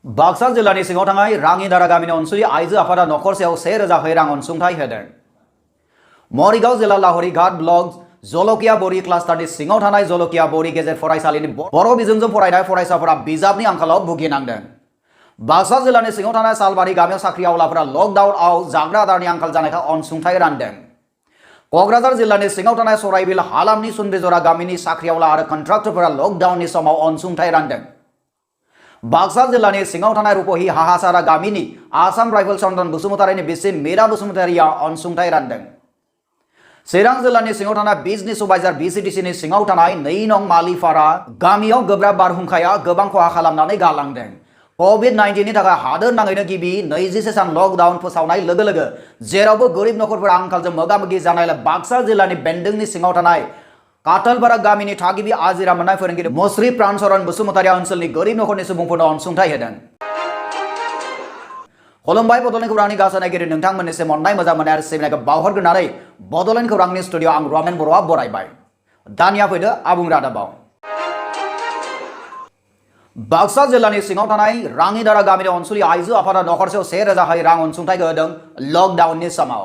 बाक्सा जिल्लानि सिङाव थानाय राङिदारा गामिनि अनसुलि आइजो आफादा नखरसेयाव 1000 रां अनसुंथाइ होदों। मरिगाव जिल्ला लाहरी घाट ब्लक जलकिया बोरी क्लास्टारनि सिङाव थानाय जलकिया बोरी गेजेर फरायसालिनि बर' बिजोंजों फरायनाय फरायसाफोरा बिजाबनि आंखालाव भुगिनांदों। बाक्सा जिल्लानि सिङाव थानाय सालबारि गामियाव साख्रि आवलाफोरा लकडाउनआव जाग्रा आदारनि आंखाल जानायखौ अनसुंथाइ रानदों। क'क्राझार जिल्लानि सिङाव थानाय सराइबिल हालामनि सुनबिजरा गामिनि साख्रि आवला आरो कन्ट्राक्टरफोरा लकडाउननि समाव अनसुंथाइ रानदों। बाक्सा जिल्लानि सिङाव थानाय रुपहि हाहासारा गामिनि आसाम राइफल चन्दन बसुमतारीनि बिसि मीरा बसुमतारीया अनसुंथाइ रानदों। चिरां जिल्लानि सिङाव थानाय बिजनि सुबाइजार BCDCनि सिङाव थानाय 2 नं मालिपारा गामियाव गोब्राब बारहुंखाया गोबां खहा खालामनानै गालांदों। COVID-19नि थाखाय हादोर नाङैनो गिबि 24 सान लकडाउन फोसावनाय लोगो लोगो जेरावबो गोरिब नखरफोरा आंखालजों मोगा-मोगि जानायलाय बाक्सा जिल्लानि बेन्दोंनि सिङाव थानाय काटलपारा गामिनि थागिबि आजिरा मोननाय फोरोंगिरि मुस्रि प्राणचरण बसुमतारीया ओनसोलनि गोरिब नखरनि सुबुंफोरनो अनसुंथाइ होदों। खुलुमबाय बड'लेण्ड खौरांनि गासै नायगिरि नोंथांमोननिसिम अननाय मोजां मोननाय आरो सिबिनायखौ बावहरग्रोनानै बड'लेण्ड खौरांनि स्टुडिअ' आं रमेन बर'आ बरायबाय। दानिया फैदो आबुं रादाबाव। बाक्सा जिल्लानि सिङाव थानाय राङिदारा गामिनि अनसुलि आइजो आफादा नखरसेयाव 1000 रां अनसुंथाइ होदों। लकडाउननि समाव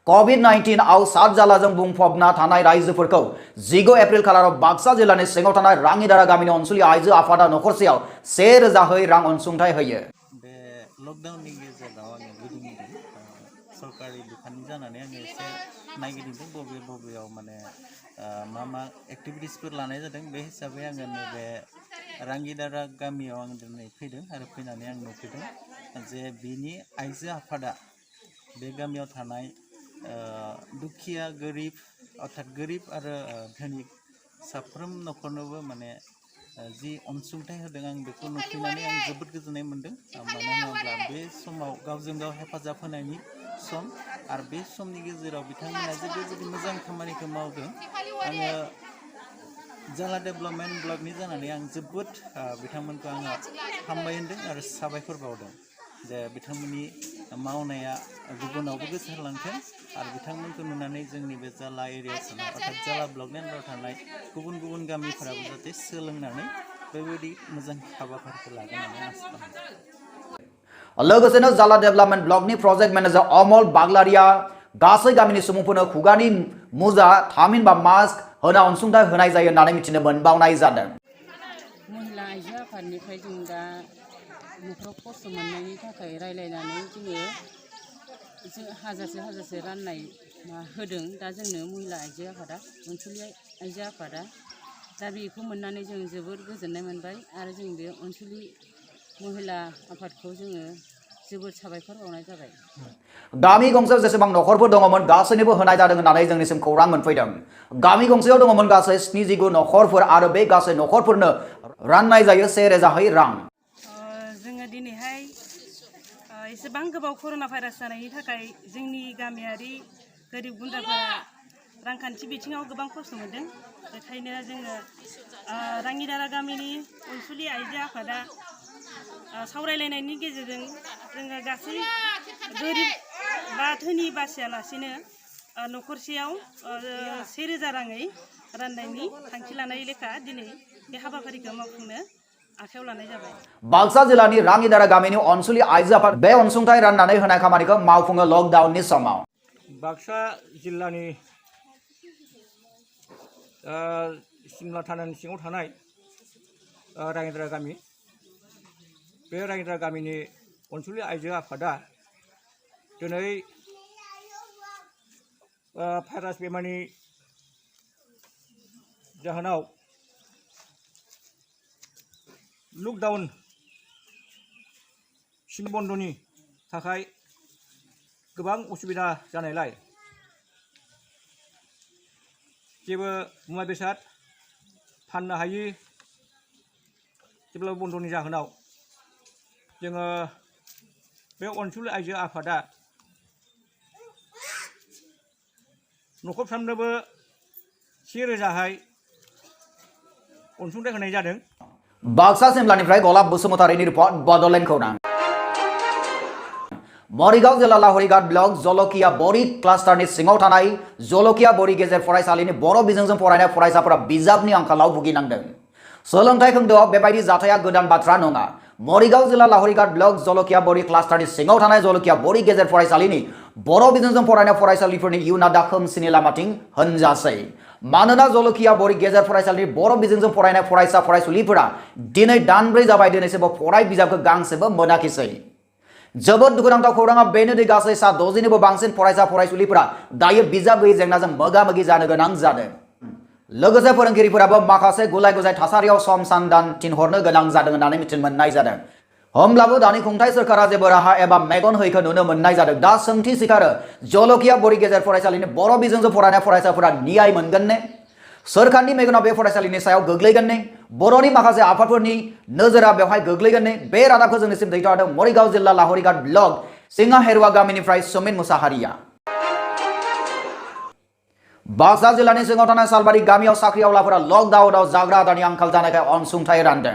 COVID-19 आव सातजालाजों बुंफबना थानाय रायजोफोरखौ 15 एप्रिल खालाराव बाक्सा जिल्लानि सिङाव थानाय राङिदारा गामिनि अनसुलि आइजो आफादा नखरसेयाव 1000 रां अनसुंथाइ होयो। बे लकडाउननि गेजेराव आङो गिदिंदों सरकारि बिफाननि जानानै आङो एसे नायगिदिंदों बबेयाव माने मा एक्टिभिटिसफोर लानाय जादों। बे हिसाबै आङो नैबे राङिदारा गामियाव आं दिनै फैदों आरो फैनानै आं नुफैदों जे बिनि आइजो आफादा बे गामियाव थानाय दुखिया गोरिब अर्थात गोरिब आरो धोनि साफ्रोम नखरनोबो माने जि अनसुंथाइ होदों आं बेखौ नुफैनानै आं जोबोद गोजोननाय मोन्दों। मानो होनोब्ला बे समाव गावजों गाव हेफाजाब होनायनि सम आरो बे समनि गेजेराव बिथांमोना जोबोद मोजां खामानिखौ मावदों। आङो जाला डेभेलपमेन्ट ब्लकनि जानानै आं जोबोद बिथांमोनखौ आङो हामबाय होनदों आरो साबायखर बावदों जे बिथांमोननि मावनाया गुबुनावबो गोसारलांथों आरो बिथांमोनखौ नुनानै जोंनि बे जाला एरियायाव थानाय अर्थात जाला ब्लकनि आन्दाराव थानाय गुबुन गुबुन गामिफोराबो जाहाथे सोलोंनानै बेबायदि मोजां हाबाफारिखौ लागोन होननानै आसा खालामो। लोगोसेनो जाला डेभेलपमेन्ट ब्लकनि प्रजेक्ट मेनेजार अमल बाग्लारिया गासै गामिनि सुबुंफोरनो खुगानि मुजा थामहिनबा मास्क होना अनसुंथाइ होनाय जायो होननानै मिथिनो मोनबावनाय जादों। महिला आइजो आफादनिफ्राय जों दा न'खराव खस्थ' मोननायनि थाखाय रायलायनानै जों हाजारसे राननाय होदों दा जोंनो महिला आइजो आफादा अनसुलि आइजो आफादा दा बेखौ मोननानै जों जोबोद गोजोननाय मोनबाय आरो जों बे अनसुलि महिला आफादखौ जोङो जोबोद साबायखर बावनाय जाबाय। गामि गंसेयाव जेसेबां नखरफोर दङमोन गासैनोबो होनाय जादों होननानै जोंनिसिम खौरां मोनफैदों। गामि गंसेयाव दङमोन गासै 79 नखरफोर आरो बे गासै नखरफोरनो राननाय जायो 1000 रां। जोङो दिनैहाय एसेबां गोबाव कर'ना भाइरास जानायनि थाखाय जोंनि गामियारि गोरिब गुन्द्राफोरा रांखान्थि बिथिङाव गोबां खस्थ' मोनदों। बेखायनो जोङो राङिदारा गामिनि अनसुलि आइजो आफादा सावरायलायनायनि गेजेरजों जोङो गासै गोरिब बा धोनि बासियालासेनो नखरसेयाव 1000 राङै राननायनि थांखि लानाय लेखा दिनै बे हाबाफारिखौ मावफुंनो आखायाव लानाय जाबाय। बाक्सा जिल्लानि राङिदारा गामिनि अनसुलि आइजो आफाद बे अनसुंथाइ राननानै होनाय खामानिखौ मावफुङो लकडाउननि समाव। बाक्सा जिल्लानि सिमला थानानि सिङाव थानाय राङिदारा गामि बे राङिदारा गामिनि अनसुलि आइजो आफादा दिनै भाइरास बेमारनि जाहोनाव लकडाउन सिन बन्द'नि थाखाय गोबां उसुबिदा जानायलाय जेबो मुवा बेसाद फाननो हायि जेब्ला बन्द'नि जाहोनाव जोङो बे अनसुलि आइजो आफादा नखरफ्रामनोबो 1000 अनसुंथाइ होनाय जादों। बाक्सा सिमलानिफ्राय गलाब बसुमतारीनि रिपर्ट बड'लेण्ड खौरां। मरिगाव जिल्ला लाहरी घाट ब्लक जलकिया बोरी क्लास्टारनि सिङाव थानाय जलकिया बोरी गेजेर फरायसालिनि बर' बिजोंजों फरायनाय फरायसाफोरा बिजाबनि आंखालाव भुगिनांदों। सोलोंथाइ खोन्दोआव बेबायदि जाथाया गोदान बाथ्रा नङा। मरिगाव जिल्ला लाहरिघाट ब्लक जलकिया बरि क्लास्टारनि सिङाव थानाय जलकिया बरि गेजेर फरायसालिनि बर' बिजोंजों फरायनाय फरायसालिफोरनि इयुना दा खोमसिनि लामाथिं होनजासै मानोना जलकिया बरि गेजेर फरायसालिनि बर' बिजोंजों फरायनाय फरायसा फरायसुलिफोरा दिनै दानब्रै जाबाय दिनैसिमबो फराय बिजाबखौ गांसेबो मोनाखिसै जोबोद दुखुनांथाव खौराङा बेनो दि गासै सा 60निबो बांसिन फरायसा फरायसुलिफोरा दायो बिजाब गैयै जेंनाजों मोगा-मोगि जानो गोनां जादों लोगोसे फोरोंगिरिफोराबो माखासे गुलाय गुजाय थासारियाव सम सानदान थिनहरनो गोनां जादों होननानै मिथिनो मोननाय जादों होमब्लाबो दानि खुंथाय सोरखारा जेबो राहा एबा मेगन हैखौ नुनो मोननाय जादों दा सोंथि सिखारो जलकिया बरि गेजेर फरायसालिनि बर' बिजोंजों फरायनाय फरायसाफोरा न्याय मोनगोन ने सोरखारनि मेगनाव बे फरायसालिनि सायाव गोग्लैगोन ने बर'नि माखासे आफादफोरनि नोजोरा बेवहाय गोग्लैगोन ने बे रादाबखौ जोंनिसिम दैथायहरदों मरिगाव जिल्ला लाहरिघाट ब्लक सिंहा हेरुवा गामिनिफ्राय सुमिन मुसाहारिया बाक्सा जिल्लानि सिङाव थानाय सालबारि गामियाव साख्रि आवलाफोरा लकडाउनाव जाग्रा आदारनि आंखाल जानायखाय अनसुंथाइ रानदों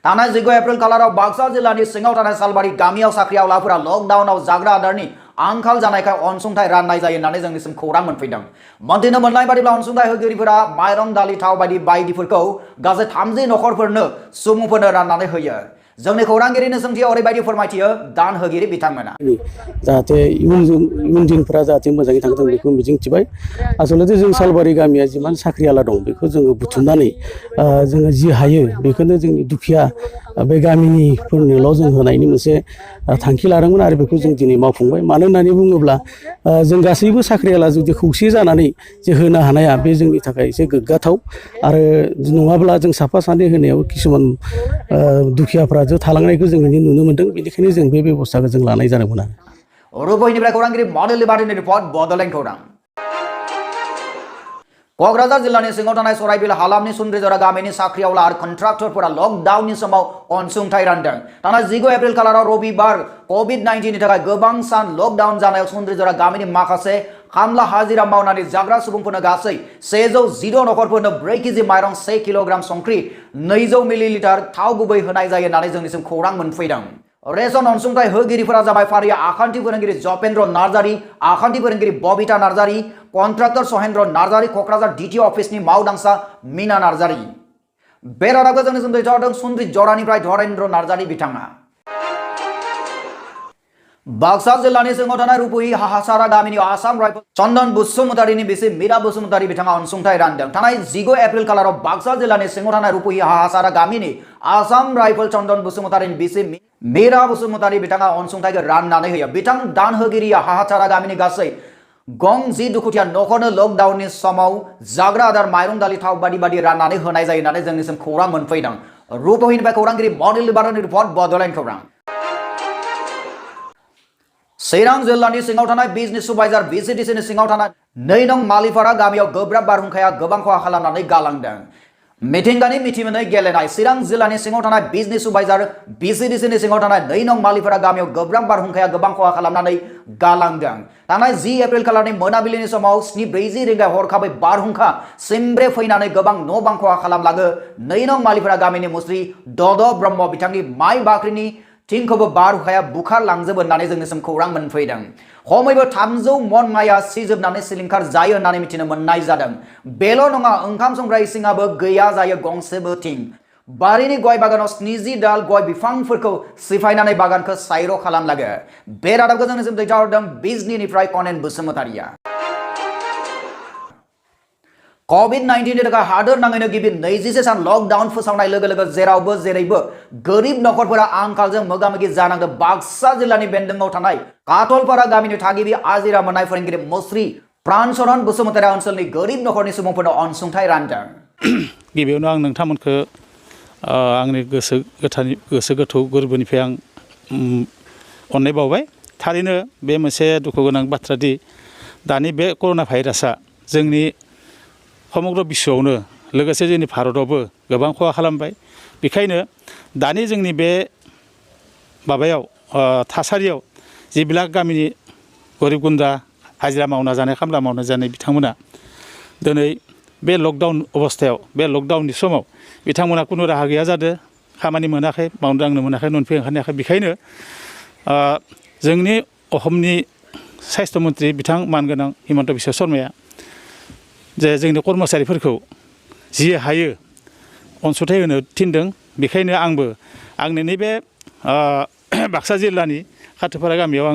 थांनाय 14 एप्रिल खालाराव बाक्सा जिल्लानि सिङाव थानाय सालबारि गामियाव साख्रि आवलाफोरा लकडाउनाव जाग्रा आदारनि आंखाल जानायखाय अनसुंथाइ राननाय जायो होननानै जोंनिसिम खौरां मोनफैदों मोनथिनो मोननाय बादिब्ला अनसुंथाइ होगिरिफोरा माइरं दालि थाव बायदिफोरखौ गासै 30 नखरफोरनो सुबुंफोरनो राननानै होयो जोंनि खौरांगिरिनि सोंथियाव ओरैबायदि फोरमायथियो दान होगिरि बिथांमोना जाहाथे इयुन दिनफोरा जाहाथे मोजाङै थांथों बेखौ मिजिंथिबाय आसलते जों सालबारि गामिया जिमान साख्रिआला दं बेखौ जोङो बुथुमनानै जोङो जि हायो बेखौनो जोंनि दुखिया बे गामिनिफोरनोल' जों होनायनि मोनसे थांखि लादोंमोन आरो बेखौ जों दिनै मावफुंबाय मानो होननानै बुङोब्ला जों गासैबो साख्रिआला जुदि खौसे जानानै जे होनो हानाया बे जोंनि थाखाय एसे गोग्गाथाव आरो नङाब्ला जों साफा सानै होनायाव किसुमान दुखियाफ्रा थालांनायखौ जों नुनो मोनदों बेनिखायनो जों बे बेबस्थाखौ जों लानाय जादोंमोन आरो रुपहिनिफ्राय खौरांगिरि मडेल लिबारिनि रिपर्ट बड'लेण्ड खौरां क'क्राझार जिल्लानि सिङाव थानाय सराइबिल हालामनि सुन्द्रिजरा गामिनि साख्रि आवला आरो कन्ट्राक्टरफोरा लकडाउननि समाव अनसुंथाइ रानदों थांनाय 14 एप्रिल खालाराव रबिबार COVID-19 नि थाखाय गोबां सान लकडाउन जानायाव सुन्द्रिजरा गामिनि माखासे खामला हाजिरा मावनानै जाग्रा सुबुंफोरनो गासै 110 नखरफोरनो 4 केजि माइरं 1 किल'ग्राम संख्रि 200 मिलिलिटार थाव गुबै होनाय जायो होननानै जोंनिसिम खौरां मोनफैदों रेशन अनसुंथाइ होगिरिफोरा जाबाय फारिया आखान्थि फोरोंगिरि जपेन्द्र नार्जारी आखान्थि फोरोंगिरि बबिता नार्जारी कन्ट्राक्टर सहेन्द्र नार्जारी क'क्राझार DTO अफिसनि मावदांसा मीना नार्जारी बे रादाबखौ जोंनिसिम दैथायहरदों सुन्द्रि जरानिफ्राय धरेन्द्र नार्जारी बिथाङा बाक्सा जिल्लानि सिङाव थानाय रुपहि हाहासारा गामिनि आसाम राइफल चन्दन बसुमतारीनि बिसि मीरा बसुमतारी बिथाङा अनसुंथाइ रानदों थांनाय 14 एप्रिल खालाराव बाक्सा जिल्लानि सिङाव थानाय रुपहि हाहासारा गामिनि आसाम राइफल चन्दन बसुमतारीनि बिसि मीरा बसुमतारी बिथाङा अनसुंथाइखौ राननानै होयो बिथां दान होगिरिया हाहासारा गामिनि गासै गं 10 दुखुथिया नखरनो लकडाउननि समाव जाग्रा आदार माइरं दालि थाव बायदि राननानै होनाय जायो होननानै जोंनिसिम खौरां मोनफैदों रुपहिनिफ्राय खौरांगिरि मडेल लिबारिनि रिपर्ट बड'लेण्ड खौरां चिरां जिल्लानि सिङाव थानाय बिजनेस सुबाइजार BCDCनि सिङाव थानाय 2 नं मालिपारा गामियाव गोब्राब बारहुंखाया गोबां खहा खालामनानै गालांदों मिथिंगानि मिथिमोनै गेलेनाय चिरां जिल्लानि सिङाव थानाय बिजनेस सुबाइजार BCDCनि सिङाव थानाय 2 नं मालिपारा गामियाव गोब्राब बारहुंखाया गोबां खहा खालामनानै गालांदों थांनाय 10 एप्रिल खालारनि मोनाबिलिनि समाव 7:40 रिंगायाव हरखाबै बारहुंखा सिमब्रे फैनानै गोबां न' बां खहा खालामलाङो 2 नं मालिपारा गामिनि मुस्रि दद ब्रह्म बिथांनि माइ बाख्रिनि थिंखौबो बारहुंखाया बुखारलांजोबो होननानै जोंनिसिम खौरां मोनफैदों खमैबो 300 मन माइया सिजोबनानै सिलिंखार जायो होननानै मिथिनो मोननाय जादों बेल' नङा ओंखाम संग्रा इसिङाबो गैया जायो गंसेबो थिं बारिनि गय बागानाव 70 दाल गय बिफांफोरखौ सिफायनानै बागानखौ साइर' खालामलाङो बे रादाबखौ जोंनिसिम दैथायहरदों बिजनीनिफ्राय कनेन बसुमतारिया COVID-19 नि थाखाय हादोर नाङैनो गिबि 21 सान लकडाउन फोसावनाय लोगो लोगो जेरावबो जेरैबो गोरिब नखरफोरा आंखालजों मोगा-मोगि जानांदों बाक्सा जिल्लानि बेन्दोंआव थानाय काटलपारा गामिनि थागिबि आजिरा मोननाय फोरोंगिरि मुस्रि प्राणचरण बसुमतारी ओनसोलनि गोरिब नखरनि सुबुंफोरनो अनसुंथाइ रानदों गिबियावनो आं नोंथांमोनखौ आंनि गोसो गोथौ गोरबोनिफ्राय आं अननाय बावबाय थारैनो बे मोनसे दुखु गोनां बाथ्रा दि दानि बे कर'ना भाइरासआ जोंनि समग्र बिश्वआवनो लोगोसे जोंनि भारतआवबो गोबां खहा खालामबाय बेखायनो दानि जोंनि बे माबायाव थासारियाव जिबिलाक गामिनि गरिब गुन्द्रा हाजिरा मावना जानाय खामला मावना जानाय बिथांमोना दिनै बे लकडाउन अबस्थायाव बे लकडाउननि समाव बिथांमोना खुनु राहा गैया जादों खामानि मोनाखै मावनो दांनो मोनाखै न'निफ्राय ओंखारनो हायाखै बेखायनो जोंनि असमनि साइस्थ' मन्त्रि बिथां मानगोनां हिमन्त बिश्व शर्माया जे जोंनि कर्मचारिफोरखौ जि हायो अनसुंथाइ होनो थिनदों बेखायनो आंबो आंनि नैबे बाक्सा जिल्लानि खाथुपारा गामियाव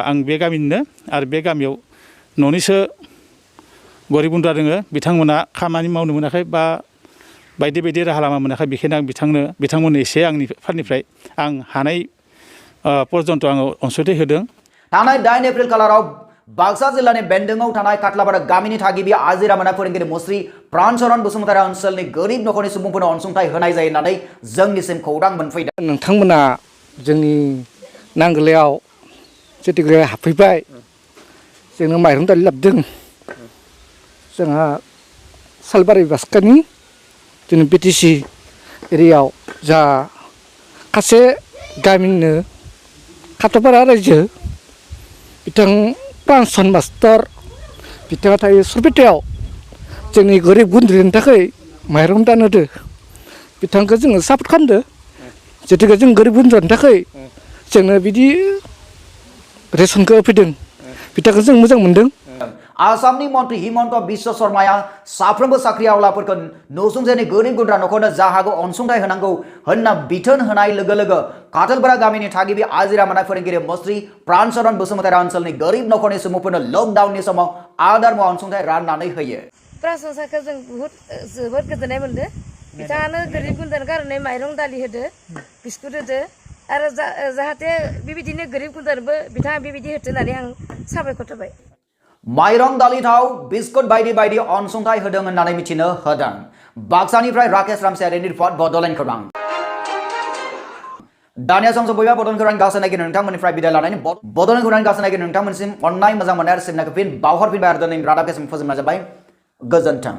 आं बे गामिनिनो आरो बे गामियाव न'निसो गरिब गुन्द्रा दोङो बिथांमोना खामानि मावनो मोनाखै बा बायदि बायदि राहा लामा मोनाखै बेखायनो आं बिथांमोननो एसे आंनि फारनिफ्राय आं हानाय पर्यन्त आङो अनसुंथाइ होदों। थांनाय 9 एप्रिल खालाराव बाक्सा जिल्लानि बेन्दोंआव थानाय काटलापारा गामिनि थागिबि आजिरा मोननाय फोरोंगिरि मुस्रि प्राणचरण बसुमतारी ओनसोलनि गोरिब नखरनि सुबुंफोरनो अनसुंथाइ होनाय जायो होननानै जोंनिसिम खौरां मोनफैदों। नोंथांमोना जोंनि नांगोलायाव जेतिगरे हाबफैबाय जोंनो माइरं दालि लाबोदों जोंहा सालबारि बास्कानि जोंनि बिटिसि एरियायाव जा खासे गामिनिनो खाथुपारा रायजो बिथां प्राणचरण मास्टार बिथाङा थायो सुरपेटायाव जोंनि गोरिब गुन्द्रिनि थाखाय माइरं दान होदो बिथांखौ जोङो सापर्ट खालामदो जेतिके जों गोरिब गुन्द्रानि थाखाय जोंनो बिदि रेसनखौ होफैदों बिथांखौ जों मोजां मोनदों। आसामनि मन्त्रि हिमन्त बिश्व शर्माया साफ्रोमबो साख्रि आवलाफोरखौ नसुंसेनि गोरिब गुन्द्रा नखरनो जा हागौ अनसुंथाइ होनांगौ होनना बिथोन होनाय लोगो लोगो काटलपारा गामिनि थागिबि आजिरा मोननाय फोरोंगिरि मुस्रि प्राणचरण बसुमतारी ओनसोलनि गोरिब नखरनि सुबुंफोरनो लकडाउननि समाव आदार मुवा अनसुंथाइ राननानै होयो। प्राणचरणखौ जों जोबोद गोजोननाय मोनदों बिथाङानो गोरिब गुन्द्रानि कारणे माइरं दालि होदो बिस्कुट होदो आरो जाहाथे बेबायदिनो गोरिब गुन्द्रानोबो बिथाङा बेबायदि होथों होननानै आं साबायखर होबाय। माइरं दालि थाव बिस्कुट बायदि बायदि अनसुंथाइ होदों होननानै मिथिनो होदों। बाक्सानिफ्राय राकेश रामसियारिनि रिपर्ट बड'लेण्ड खौरां। दानिया सम सफैबाय बड'लेण्ड खौरां गावसो नागिरनो नोंथांमोननिफ्राय बिदाय लानायनि बड'लेण्ड खौरां गावसो नागिरनो नोंथांमोनसिम अननाय मोजां मोननाय आरो सिबिनायखौ फिन बावहरफिनबाय आरो दिनै रादाब केसम फोजोबनाय जाबाय। गोजोन्थों।